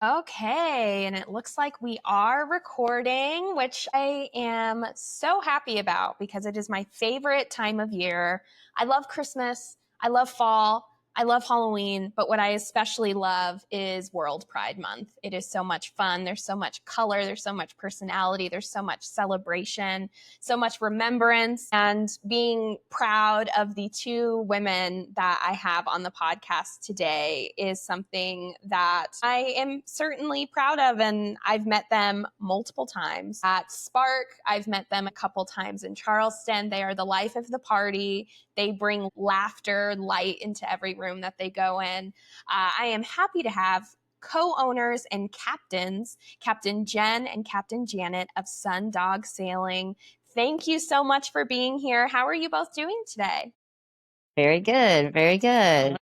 Okay, and it looks like we are recording, which I am so happy about because it is my favorite time of year. I love Christmas, I love fall, I love Halloween, but what I especially love is World Pride Month. It is so much fun. There's so much color, there's so much personality, there's so much celebration, so much remembrance, and being proud of the two women that I have on the podcast today is something that I am certainly proud of. And I've met them multiple times at Spark. I've met them a couple times in Charleston. They are the life of the party. They bring laughter, light into every room that they go in. I am happy to have co-owners and captains, Captain Jen and Captain Janet of Sundog Sailing. Thank you so much for being here. How are you both doing today? Very good. Very good.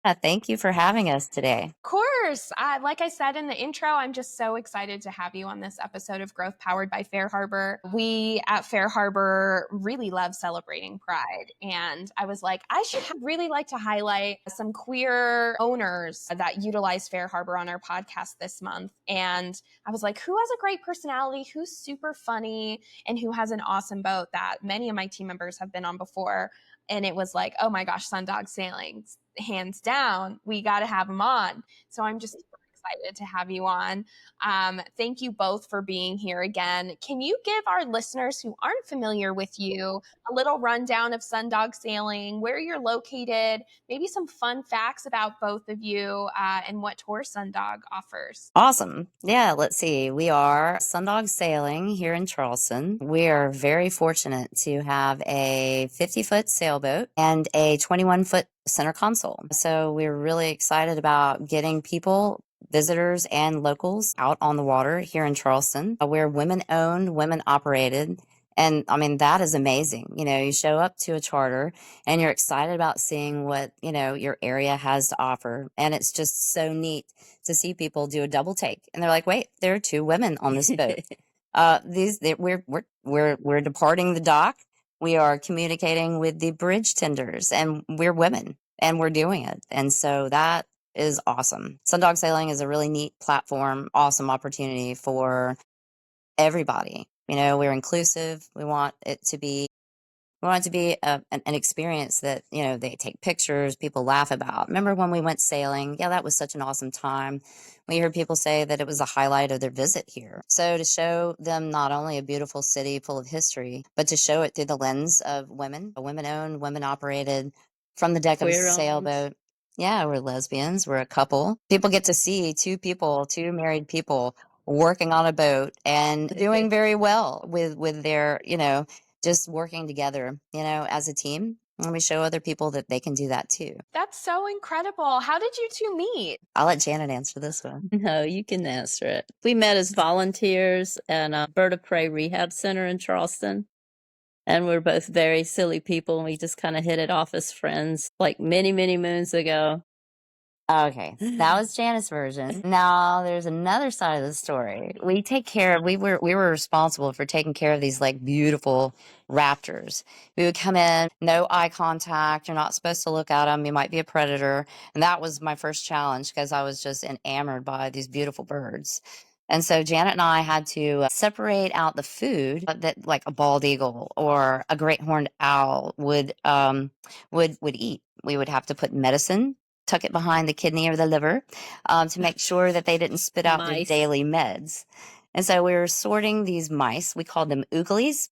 Yeah, thank you for having us today. Of course. Like I said in the intro, I'm just so excited to have you on this episode of Growth Powered by FareHarbor. We at FareHarbor really love celebrating Pride. And I was like, I should really like to highlight some queer owners that utilize FareHarbor on our podcast this month. And I was like, who has a great personality, who's super funny, and who has an awesome boat that many of my team members have been on before? And it was like, oh my gosh, Sundog Sailing, hands down, we got to have them on. So I'm just super excited to have you on. Thank you both for being here again. Can you give our listeners who aren't familiar with you a little rundown of Sundog Sailing, where you're located, maybe some fun facts about both of you, and what tour Sundog offers? Awesome. Yeah, let's see. We are Sundog Sailing here in Charleston. We are very fortunate to have a 50-foot sailboat and a 21-foot center console. So we're really excited about getting people, visitors, and locals out on the water here in Charleston. We're women-owned, women-operated. And I mean, that is amazing. You show up to a charter and you're excited about seeing what, your area has to offer. And it's just so neat to see people do a double take. And they're like, wait, there are two women on this boat. We're departing the dock. We are communicating with the bridge tenders and we're women and we're doing it. And so that is awesome. Sundog Sailing is a really neat platform, awesome opportunity for everybody. We're inclusive. We want it to be an experience that, they take pictures, people laugh about. Remember when we went sailing? Yeah, that was such an awesome time. We heard people say that it was the highlight of their visit here. So to show them not only a beautiful city full of history, but to show it through the lens of women, women-owned, women-operated, from the deck of a sailboat. Yeah, we're lesbians. We're a couple. People get to see two married people working on a boat and doing very well with their, just working together, as a team. And we show other people that they can do that too. That's so incredible. How did you two meet? I'll let Janet answer this one. No, you can answer it. We met as volunteers at a Bird of Prey Rehab Center in Charleston. And we're both very silly people, and we just kind of hit it off as friends like many, many moons ago. Okay, that was Janet's version. Now there's another side of the story. We were responsible for taking care of these like beautiful raptors. We would come in, no eye contact. You're not supposed to look at them. You might be a predator. And that was my first challenge because I was just enamored by these beautiful birds. And so Janet and I had to separate out the food that like a bald eagle or a great horned owl would eat. We would have to put medicine, tuck it behind the kidney or the liver, to make sure that they didn't spit out their daily meds. And so we were sorting these mice. We called them ooglies.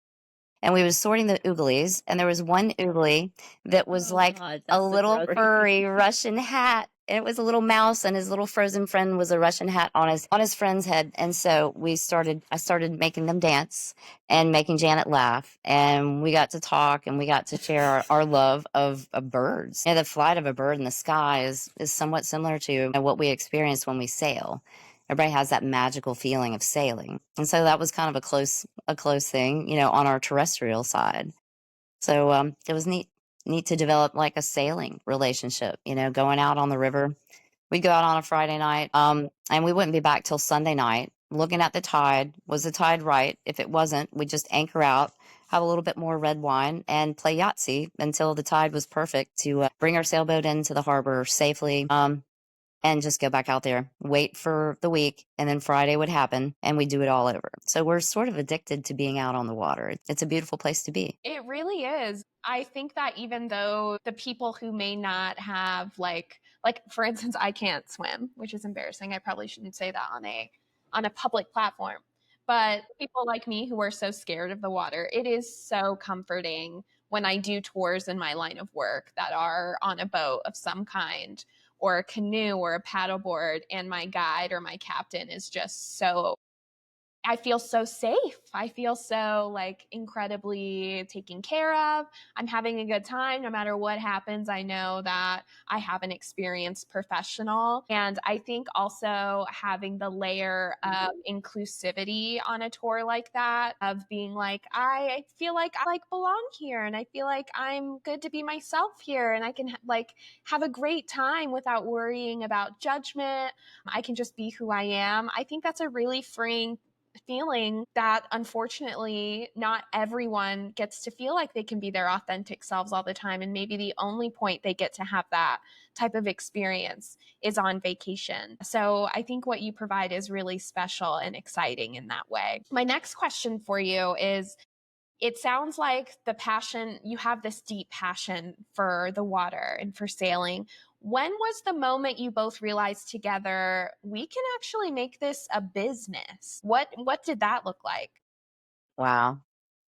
And we was sorting the ooglies. And there was one oogly that was a little furry Russian hat. And it was a little mouse, and his little frozen friend was a Russian hat on his friend's head. And so I started making them dance and making Janet laugh. And we got to talk and we got to share our love of birds. The flight of a bird in the sky is somewhat similar to what we experience when we sail. Everybody has that magical feeling of sailing. And so that was kind of a close thing, on our terrestrial side. So it was neat to develop like a sailing relationship, going out on the river. We'd go out on a Friday night, and we wouldn't be back till Sunday night, looking at the tide. Was the tide right? If it wasn't, we'd just anchor out, have a little bit more red wine, and play Yahtzee until the tide was perfect to bring our sailboat into the harbor safely. and just go back out there, wait for the week, and then Friday would happen and we do it all over. So we're sort of addicted to being out on the water. It's a beautiful place to be. It really is. I think that even though the people who may not have like for instance, I can't swim, which is embarrassing. I probably shouldn't say that on a public platform. But people like me who are so scared of the water, it is so comforting when I do tours in my line of work that are on a boat of some kind or a canoe or a paddleboard, and my guide or my captain is just so I feel so safe. I feel so like incredibly taken care of. I'm having a good time. No matter what happens, I know that I have an experienced professional. And I think also having the layer of inclusivity on a tour like that, of being like, I feel like I like belong here and I feel like I'm good to be myself here and I can like have a great time without worrying about judgment. I can just be who I am. I think that's a really freeing feeling that unfortunately not everyone gets to feel like they can be their authentic selves all the time. And maybe the only point they get to have that type of experience is on vacation. So I think what you provide is really special and exciting in that way. My next question for you is, it sounds like you have this deep passion for the water and for sailing. When was the moment you both realized together we can actually make this a business? What did that look like? Wow.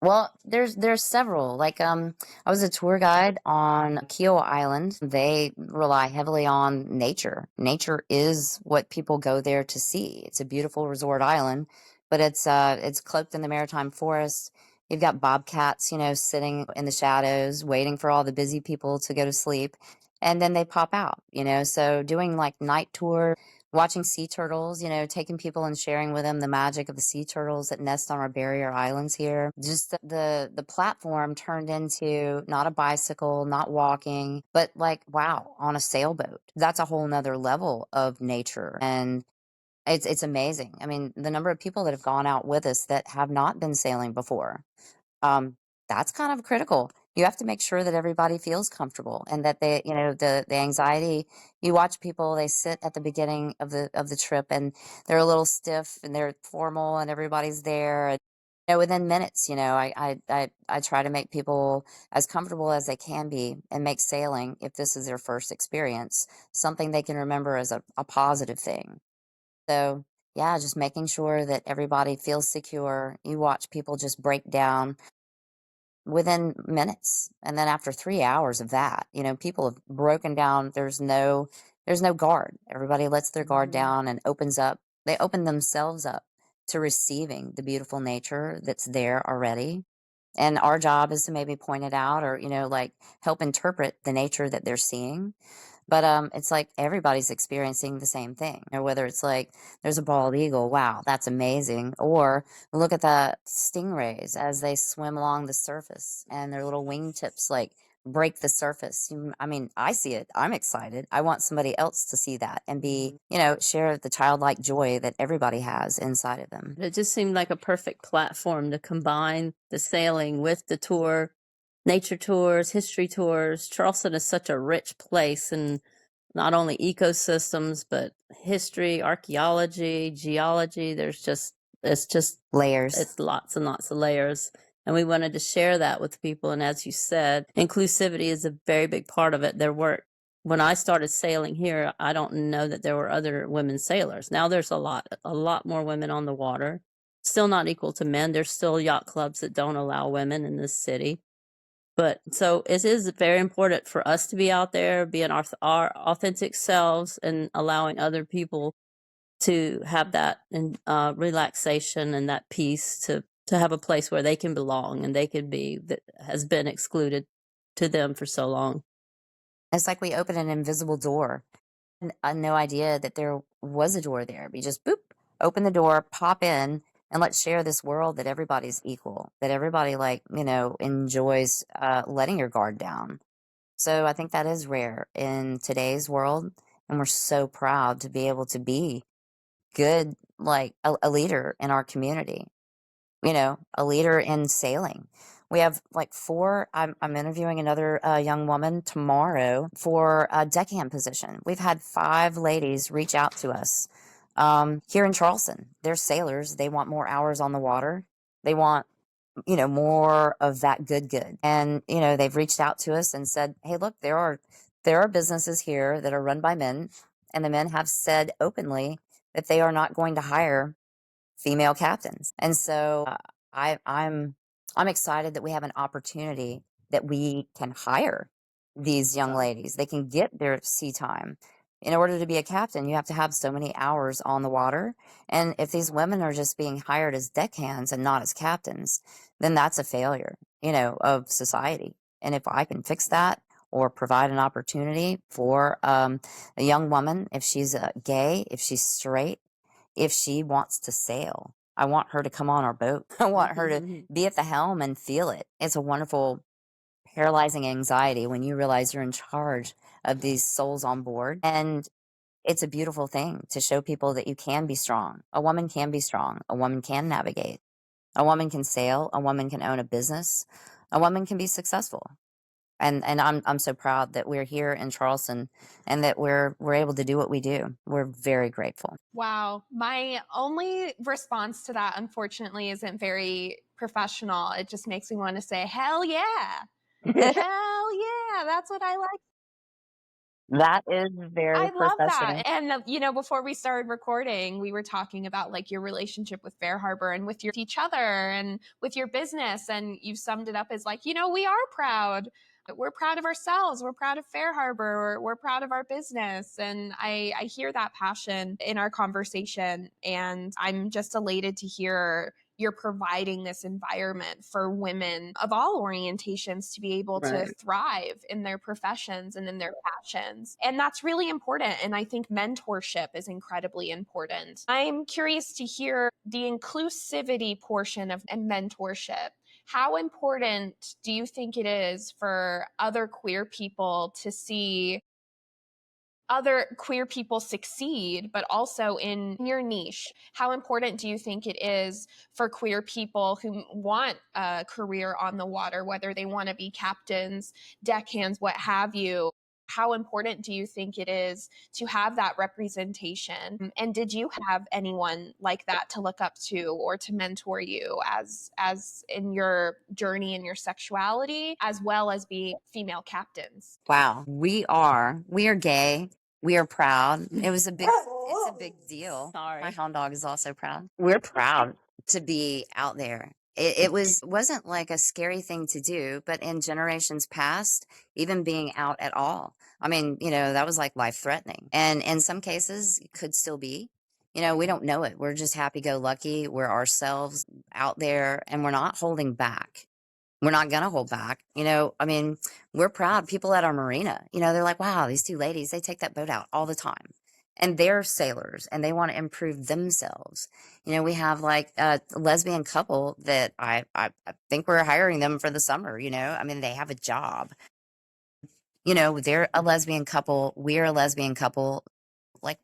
Well, there's several. Like I was a tour guide on Kio Island. They rely heavily on nature. Nature is what people go there to see. It's a beautiful resort island, but it's cloaked in the maritime forest. You've got bobcats, sitting in the shadows, waiting for all the busy people to go to sleep, and then they pop out. So doing like night tours, watching sea turtles, taking people and sharing with them the magic of the sea turtles that nest on our barrier islands here. Just the platform turned into not a bicycle, not walking, but like, wow, on a sailboat. That's a whole nother level of nature. And it's amazing. I mean, the number of people that have gone out with us that have not been sailing before, um, that's kind of critical. You have to make sure that everybody feels comfortable and that the anxiety. You watch people; they sit at the beginning of the trip and they're a little stiff and they're formal and everybody's there. And, within minutes, I try to make people as comfortable as they can be and make sailing, if this is their first experience, something they can remember as a positive thing. So yeah, just making sure that everybody feels secure. You watch people just break down within minutes, and then after 3 hours of that, people have broken down. There's no guard. Everybody lets their guard down and opens up. They open themselves up to receiving the beautiful nature that's there already, and our job is to maybe point it out, or like help interpret the nature that they're seeing. But it's like everybody's experiencing the same thing. Or whether it's like there's a bald eagle, wow, that's amazing. Or look at the stingrays as they swim along the surface and their little wingtips like break the surface. I mean, I see it. I'm excited. I want somebody else to see that and share the childlike joy that everybody has inside of them. It just seemed like a perfect platform to combine the sailing with the tour, nature tours, history tours. Charleston is such a rich place in not only ecosystems, but history, archaeology, geology. It's just Layers. It's lots and lots of layers. And we wanted to share that with people. And as you said, inclusivity is a very big part of it. When I started sailing here, I don't know that there were other women sailors. Now there's a lot more women on the water. Still not equal to men. There's still yacht clubs that don't allow women in this city. But so it is very important for us to be out there, being our authentic selves, and allowing other people to have that relaxation and that peace to have a place where they can belong and they can be, that has been excluded to them for so long. It's like we open an invisible door. I had no idea that there was a door there. We just boop, open the door, pop in, and let's share this world that everybody's equal, that everybody enjoys letting your guard down. So I think that is rare in today's world, and we're so proud to be able to be good, like a leader in our community. A leader in sailing. We have like four. I'm interviewing another young woman tomorrow for a deckhand position. We've had 5 ladies reach out to us here in Charleston. They're sailors. They want more hours on the water. They want, more of that good. And, they've reached out to us and said, hey, look, there are businesses here that are run by men, and the men have said openly that they are not going to hire female captains. And so I'm excited that we have an opportunity that we can hire these young ladies. They can get their sea time. In order to be a captain, you have to have so many hours on the water. And if these women are just being hired as deckhands and not as captains, then that's a failure, of society. And if I can fix that or provide an opportunity for a young woman, if she's gay, if she's straight, if she wants to sail, I want her to come on our boat. I want her to be at the helm and feel it. It's a wonderful, paralyzing anxiety when you realize you're in charge of these souls on board. And it's a beautiful thing to show people that you can be strong. A woman can be strong. A woman can navigate. A woman can sail. A woman can own a business. A woman can be successful. And I'm so proud that we're here in Charleston and that we're able to do what we do. We're very grateful. Wow. My only response to that, unfortunately, isn't very professional. It just makes me want to say, hell yeah. Hell yeah. That's what I like. That is very I love professional. that. And, before we started recording, we were talking about like your relationship with FareHarbor and with each other and with your business. And you summed it up as like, we are proud. We're proud of ourselves. We're proud of FareHarbor. We're proud of our business. And I hear that passion in our conversation. And I'm just elated to hear you're providing this environment for women of all orientations to be able to thrive in their professions and in their passions. And that's really important. And I think mentorship is incredibly important. I'm curious to hear the inclusivity portion of and mentorship. How important do you think it is for other queer people to see other queer people succeed, but also in your niche? How important do you think it is for queer people who want a career on the water, whether they want to be captains, deckhands, what have you? How important do you think it is to have that representation? And did you have anyone like that to look up to or to mentor you as in your journey in your sexuality, as well as being female captains? Wow. We are gay. We are proud. It's a big deal. Sorry. My hound dog is also proud. We're proud to be out there. Wasn't like a scary thing to do, but in generations past, even being out at all, I mean, that was like life threatening. And in some cases, it could still be. We don't know it. We're just happy go lucky. We're ourselves out there and we're not holding back. We're not going to hold back. I mean, we're proud. People at our marina, they're like, wow, these 2 ladies, they take that boat out all the time. And they're sailors and they want to improve themselves. We have like a lesbian couple that I think we're hiring them for the summer. I mean, they have a job. They're a lesbian couple. We're a lesbian couple. Like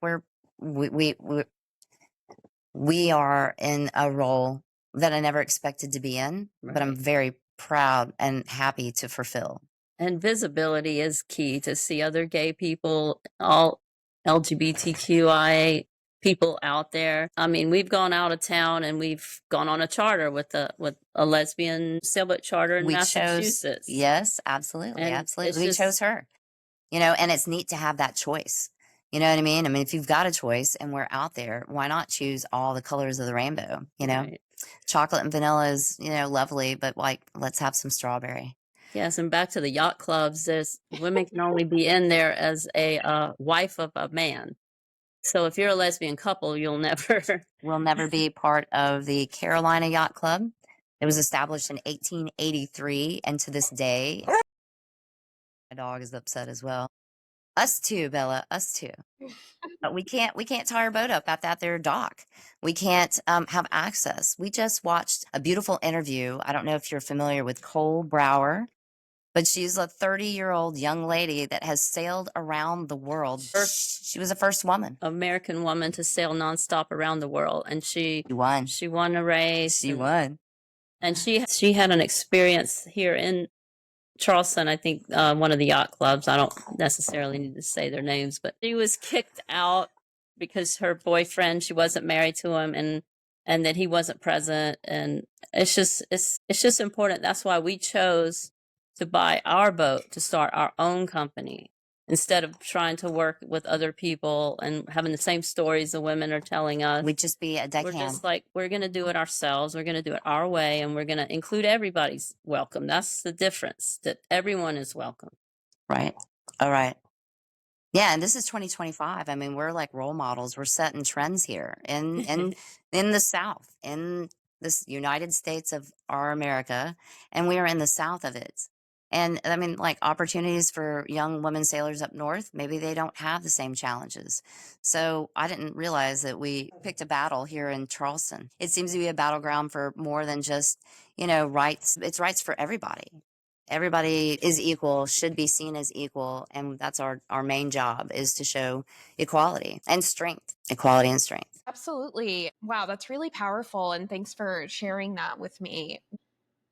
we are in a role that I never expected to be in, but I'm very proud and happy to fulfill. And visibility is key to see other gay people, all LGBTQIA people out there. I mean, we've gone out of town and we've gone on a charter with a lesbian sailboat charter in Massachusetts. Yes, absolutely. And Absolutely. We chose her, and it's neat to have that choice. You know what I mean? I mean, if you've got a choice and we're out there, why not choose all the colors of the rainbow? Right. Chocolate and vanilla is, lovely, but like, let's have some strawberry. Yes, and back to the yacht clubs, women can only be in there as a wife of a man. So if you're a lesbian couple, you'll never We'll never be part of the Carolina Yacht Club. It was established in 1883, and to this day, my dog is upset as well. Us too, Bella. Us too. But we can't tie our boat up at that there dock. We can't have access. We just watched a beautiful interview. I don't know if you're familiar with Cole Brower, but she's a 30-year-old young lady that has sailed around the world. She was the first woman. American woman to sail nonstop around the world, and she She won. She won a race. She won. And she had an experience here in Charleston, I think one of the yacht clubs. I don't necessarily need to say their names, but she was kicked out because her boyfriend, she wasn't married to him, and that he wasn't present. And it's just important. That's why we chose to buy our boat, to start our own company, instead of trying to work with other people and having the same stories the women are telling us. We'd just be a We're deckhand. just like, we're going to do it ourselves. We're going to do it our way, and we're going to include everybody's welcome. That's the difference, that everyone is welcome. Right. All right. Yeah, and this is 2025. I mean, we're like role models. We're setting trends here in the South, in this United States of our America, and we are in the South of it. And I mean, like opportunities for young women sailors up north, maybe they don't have the same challenges. So I didn't realize that we picked a battle here in Charleston. It seems to be a battleground for more than just, rights. It's rights for everybody. Everybody is equal, should be seen as equal, and that's our main job, is to show equality and strength. Equality and strength. Absolutely. Wow, that's really powerful. And thanks for sharing that with me.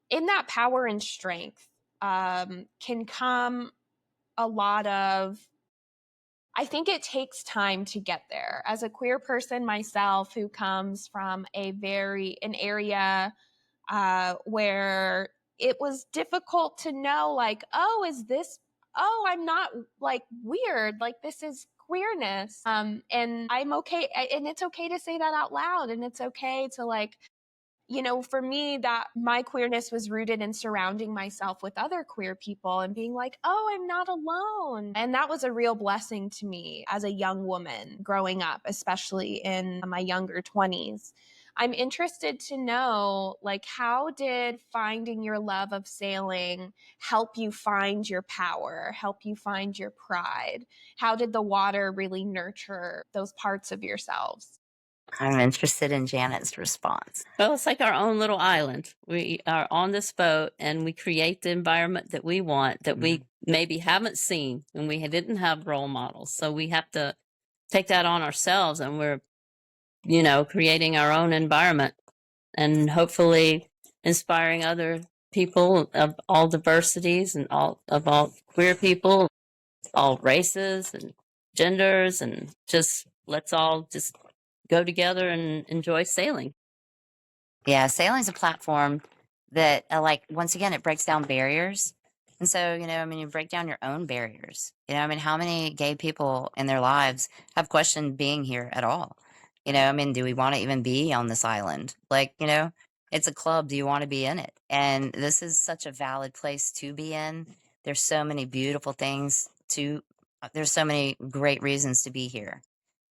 In that power and strength can come a lot of, I think it takes time to get there. As a queer person myself who comes from an area where it was difficult to know, like, oh, I'm not like weird, like this is queerness. And I'm okay. And it's okay to say that out loud. And it's okay to, like, for me, that my queerness was rooted in surrounding myself with other queer people and being like, oh, I'm not alone. And that was a real blessing to me as a young woman growing up, especially in my younger 20s. I'm interested to know, like, how did finding your love of sailing help you find your power, help you find your pride? How did the water really nurture those parts of yourselves? I'm interested in Janet's response. Well, it's like our own little island. We are on this boat, and we create the environment that we want, that we maybe haven't seen, and we didn't have role models. So we have to take that on ourselves, and we're, creating our own environment, and hopefully inspiring other people of all diversities, and all queer people, all races and genders, and just let's all just go together and enjoy sailing. Yeah, sailing is a platform that, like, once again, it breaks down barriers. And so, I mean, you break down your own barriers. I mean, how many gay people in their lives have questioned being here at all? I mean, do we want to even be on this island? Like, it's a club. Do you want to be in it? And this is such a valid place to be in. There's so many beautiful things there's so many great reasons to be here.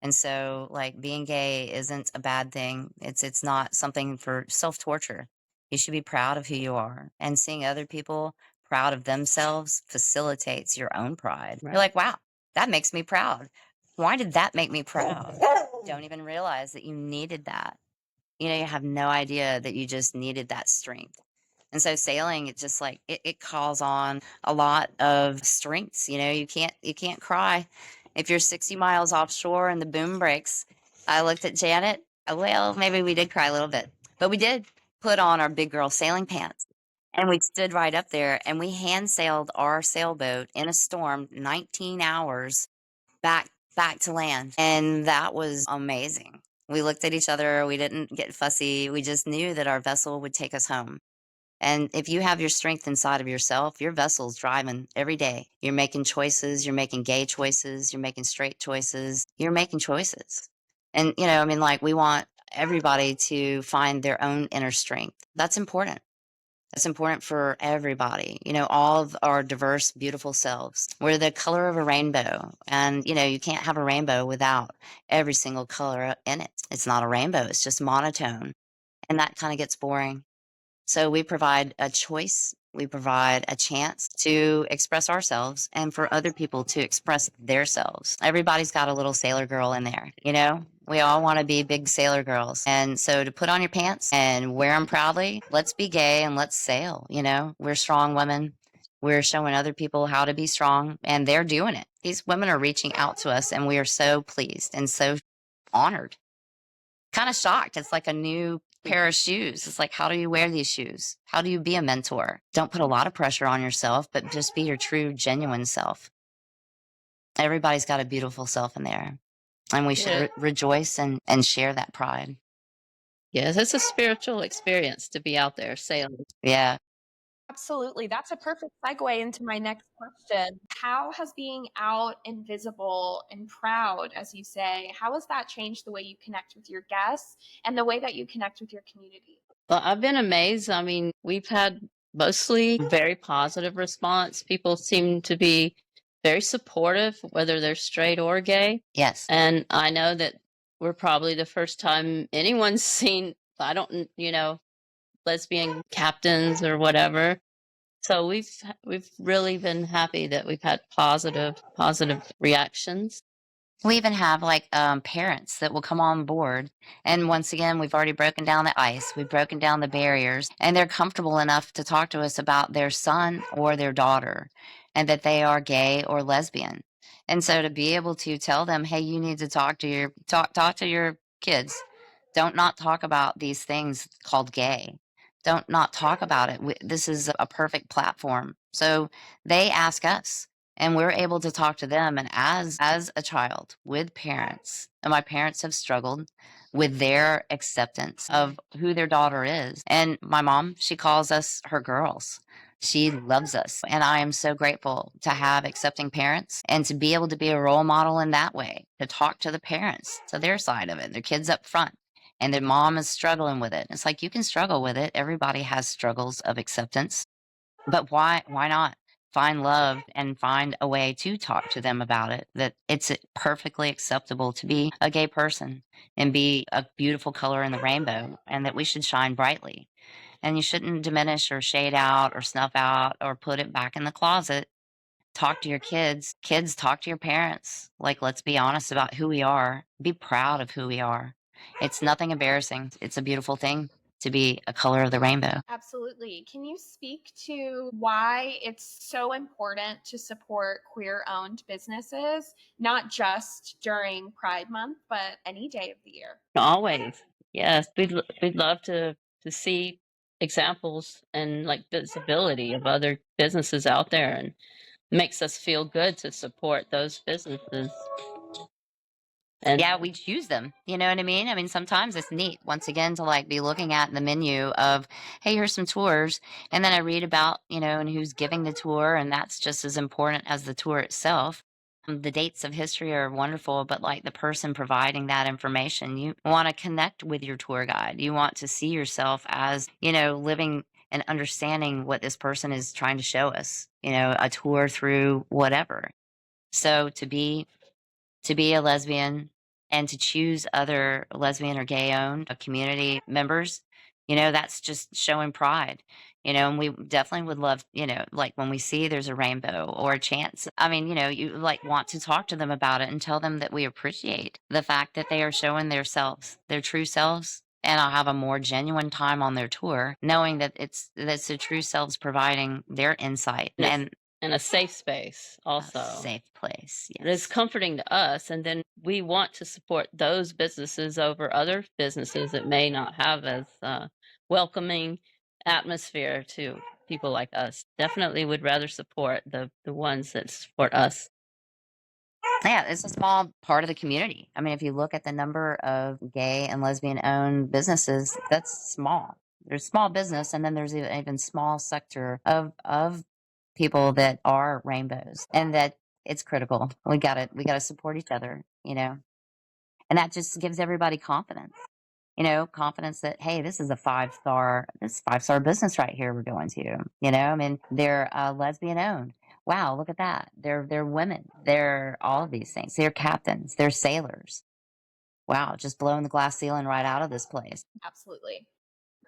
And so, like, being gay isn't a bad thing. It's not something for self-torture. You should be proud of who you are. And seeing other people proud of themselves facilitates your own pride. You're Right. like, wow, that makes me proud. Why did that make me proud? Don't even realize that you needed that. You have no idea that you just needed that strength. And so sailing, it just like it calls on a lot of strengths. You can't cry if you're 60 miles offshore and the boom breaks. I looked at Janet. Well, maybe we did cry a little bit, but we did put on our big girl sailing pants, and we stood right up there, and we hand sailed our sailboat in a storm 19 hours back to land, and that was amazing. We looked at each other. We didn't get fussy. We just knew that our vessel would take us home. And if you have your strength inside of yourself, your vessel's driving every day. You're making choices. You're making gay choices. You're making straight choices. You're making choices. And, I mean, like, we want everybody to find their own inner strength. That's important. That's important for everybody, all of our diverse, beautiful selves. We're the color of a rainbow. And, you can't have a rainbow without every single color in it. It's not a rainbow, it's just monotone. And that kind of gets boring. So we provide a choice, we provide a chance to express ourselves and for other people to express their selves. Everybody's got a little sailor girl in there, We all want to be big sailor girls. And so to put on your pants and wear them proudly, let's be gay and let's sail, We're strong women. We're showing other people how to be strong, and they're doing it. These women are reaching out to us, and we are so pleased and so honored. kind of shocked. It's like a new pair of shoes. It's like, how do you wear these shoes? How do you be a mentor? Don't put a lot of pressure on yourself, but just be your true, genuine self. Everybody's got a beautiful self in there, and we should rejoice and share that pride. Yes, it's a spiritual experience to be out there sailing. Yeah. Absolutely. That's a perfect segue into my next question. How has being out and visible and proud, as you say, how has that changed the way you connect with your guests and the way that you connect with your community? Well, I've been amazed. I mean, we've had mostly very positive response. People seem to be very supportive, whether they're straight or gay. Yes. And I know that we're probably the first time anyone's seen, I don't, lesbian captains or whatever. So we've really been happy that we've had positive reactions. We even have like parents that will come on board. And once again, we've already broken down the ice, we've broken down the barriers, and they're comfortable enough to talk to us about their son or their daughter and that they are gay or lesbian. And so to be able to tell them, hey, you need to talk to your kids. Don't not talk about these things called gay. Don't not talk about it. This is a perfect platform. So they ask us and we're able to talk to them. And as a child with parents, and my parents have struggled with their acceptance of who their daughter is. And my mom, she calls us her girls. She loves us. And I am so grateful to have accepting parents and to be able to be a role model in that way, to talk to the parents, to their side of it, their kids up front. And their mom is struggling with it. It's like you can struggle with it. Everybody has struggles of acceptance. But why not find love and find a way to talk to them about it, that it's perfectly acceptable to be a gay person and be a beautiful color in the rainbow, and that we should shine brightly. And you shouldn't diminish or shade out or snuff out or put it back in the closet. Talk to your kids. Kids, talk to your parents. Like, let's be honest about who we are. Be proud of who we are. It's nothing embarrassing. It's a beautiful thing to be a color of the rainbow. Absolutely. Can you speak to why it's so important to support queer owned businesses, not just during Pride Month, but any day of the year? Always. Yes, we'd love to see examples and like visibility of other businesses out there, and makes us feel good to support those businesses. And Yeah, we choose them. You know what I mean? I mean, sometimes it's neat, once again, to like be looking at the menu of, hey, here's some tours. And then I read about, and who's giving the tour. And that's just as important as the tour itself. The dates of history are wonderful, but like the person providing that information, you want to connect with your tour guide. You want to see yourself as, living and understanding what this person is trying to show us, a tour through whatever. So to be a lesbian and to choose other lesbian or gay owned community members, that's just showing pride, and we definitely would love, like when we see there's a rainbow or a chance. I mean, you like want to talk to them about it and tell them that we appreciate the fact that they are showing their selves, their true selves. And I'll have a more genuine time on their tour, knowing that that's the true selves providing their insight and a safe space also. a safe place. It is Yes. comforting to us, and then we want to support those businesses over other businesses that may not have as welcoming atmosphere to people like us. Definitely would rather support the ones that support us. Yeah, it's a small part of the community. I mean, if you look at the number of gay and lesbian owned businesses, that's small. There's small business, and then there's even small sector of people that are rainbows, and that it's critical. We gotta support each other, and that just gives everybody confidence. Confidence that, hey, this is a five-star business right here we're going to. I mean, they're lesbian owned. Wow, look at that. They're women. They're all of these things. They're captains. They're sailors. Wow, just blowing the glass ceiling right out of this place. Absolutely.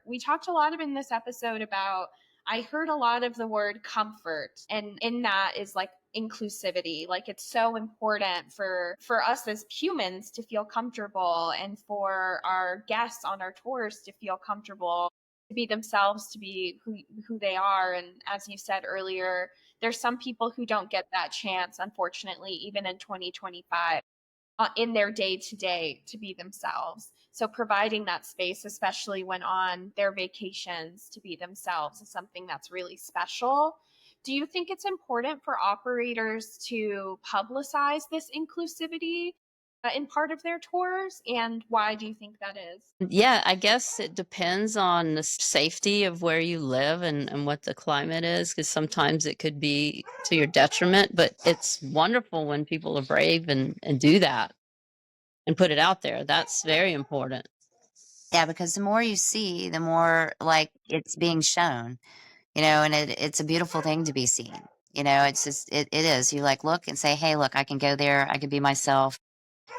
We talked a lot in this episode about, I heard a lot of the word comfort, and in that is like inclusivity. Like, it's so important for us as humans to feel comfortable, and for our guests on our tours to feel comfortable, to be themselves, to be who they are. And as you said earlier, there's some people who don't get that chance, unfortunately, even in 2025, in their day to day, to be themselves. So providing that space, especially when on their vacations, to be themselves is something that's really special. Do you think it's important for operators to publicize this inclusivity in part of their tours? And why do you think that is? Yeah, I guess it depends on the safety of where you live and what the climate is, because sometimes it could be to your detriment, but it's wonderful when people are brave and do that and put it out there. That's very important. Yeah, because the more you see, the more like it's being shown, and it's a beautiful thing to be seen. It's just, it is. You like look and say, hey, look, I can go there. I can be myself.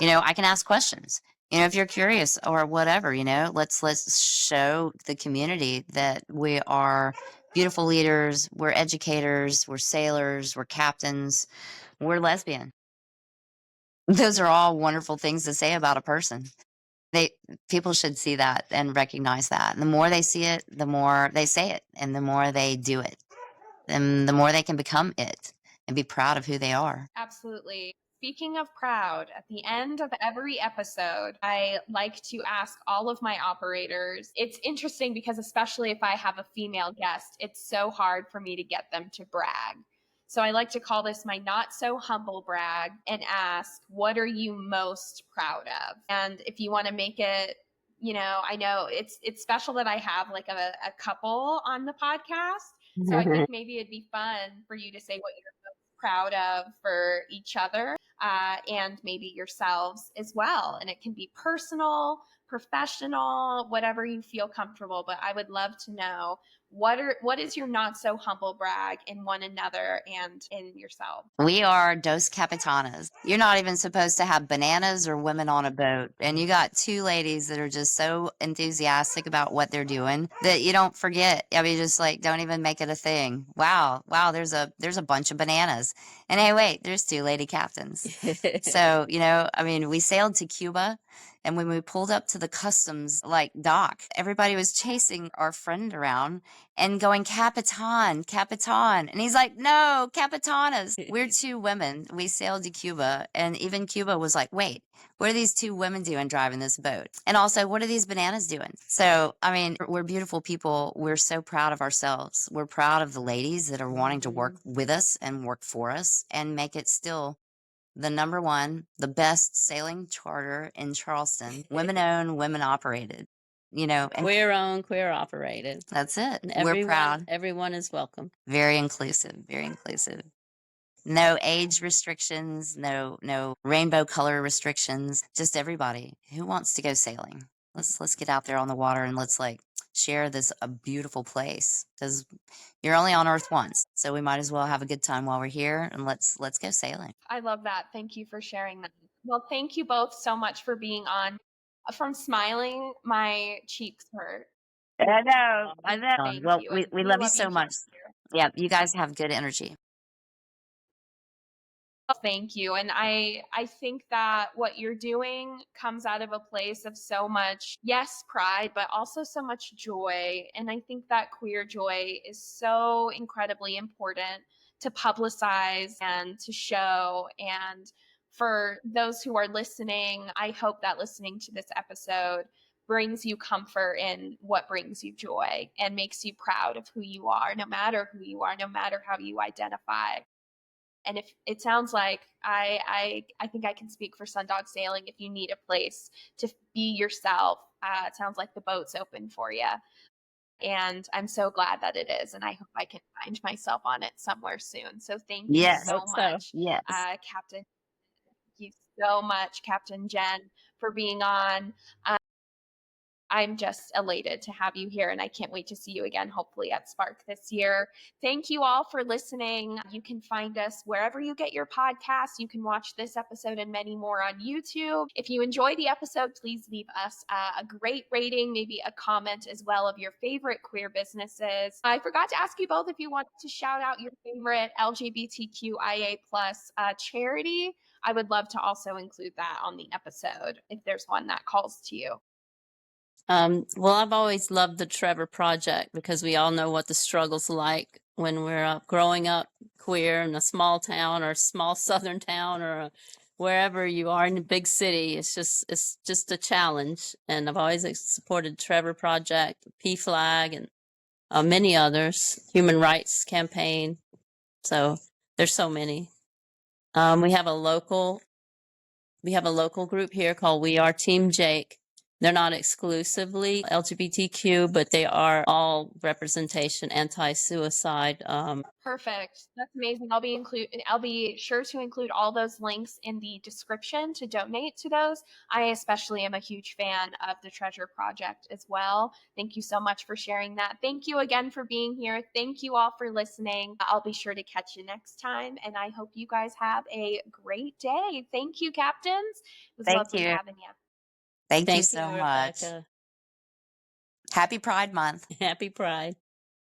I can ask questions. If you're curious or whatever, let's show the community that we are beautiful leaders, we're educators, we're sailors, we're captains, we're lesbian. Those are all wonderful things to say about a person. They People should see that and recognize that. And the more they see it, the more they say it, and the more they do it, and the more they can become it and be proud of who they are. Absolutely. Speaking of proud, at the end of every episode, I like to ask all of my operators. It's interesting because, especially if I have a female guest, it's so hard for me to get them to brag. So I like to call this my not so humble brag and ask, what are you most proud of? And if you want to make it, I know it's special that I have like a couple on the podcast. So I think maybe it'd be fun for you to say what you're proud of for each other and maybe yourselves as well. And it can be personal, professional, whatever you feel comfortable. But I would love to know what is your not so humble brag in one another and in yourself. We are dos capitanas. You're not even supposed to have bananas or women on a boat. And you got two ladies that are just so enthusiastic about what they're doing that you don't forget. I mean, just like, don't even make it a thing. Wow, there's a bunch of bananas. And hey, wait, there's two lady captains. So, I mean, we sailed to Cuba. And when we pulled up to the customs like dock, everybody was chasing our friend around and going, Capitan, Capitan. And he's like, no, Capitanas. We're two women. We sailed to Cuba. And even Cuba was like, wait, what are these two women doing driving this boat? And also, what are these bananas doing? So, I mean, we're beautiful people. We're so proud of ourselves. We're proud of the ladies that are wanting to work with us and work for us and make it still the number one, the best sailing charter in Charleston, women owned, women operated, and Queer owned, queer operated. that's it. And We're proud. Everyone is welcome. Very inclusive, very inclusive. No age restrictions, no rainbow color restrictions, just everybody who wants to go sailing. Let's get out there on the water and let's like share this a beautiful place because you're only on Earth once, so we might as well have a good time while we're here and let's go sailing. I love that. Thank you for sharing that. Well, thank you both so much for being on. From smiling, my cheeks hurt. I know. Thank Well, you. we And love you so much. here. Yeah, you guys have good energy. Thank you. And I think that what you're doing comes out of a place of so much, yes, pride, but also so much joy. And I think that queer joy is so incredibly important to publicize and to show. And for those who are listening, I hope that listening to this episode brings you comfort in what brings you joy and makes you proud of who you are, no matter who you are, no matter how you identify. And if it sounds like I think I can speak for Sundog Sailing. If you need a place to be yourself, it sounds like the boat's open for you. And I'm so glad that it is. And I hope I can find myself on it somewhere soon. So thank you Yes. so much, Yes. Captain. Thank you so much, Captain Jen, for being on. I'm just elated to have you here and I can't wait to see you again, hopefully at Spark this year. Thank you all for listening. You can find us wherever you get your podcasts. You can watch this episode and many more on YouTube. If you enjoy the episode, please leave us a great rating, maybe a comment as well of your favorite queer businesses. I forgot to ask you both if you want to shout out your favorite LGBTQIA plus charity. I would love to also include that on the episode if there's one that calls to you. Well, I've always loved the Trevor Project because we all know what the struggle's like when we're growing up queer in a small town or a small southern town or a wherever you are in the big city, it's just a challenge. And I've always supported Trevor Project, PFLAG, and many others, Human Rights Campaign. So there's so many. We have a local group here called We Are Team Jake. They're not exclusively LGBTQ, but they are all representation, anti-suicide. Perfect. That's amazing. I'll be sure to include all those links in the description to donate to those. I especially am a huge fan of the Treasure Project as well. Thank you so much for sharing that. Thank you again for being here. Thank you all for listening. I'll be sure to catch you next time, and I hope you guys have a great day. Thank you, captains. It was Thank lovely you. having you. Thank you Thank so you, much. Rebekah. Happy Pride Month. Happy Pride.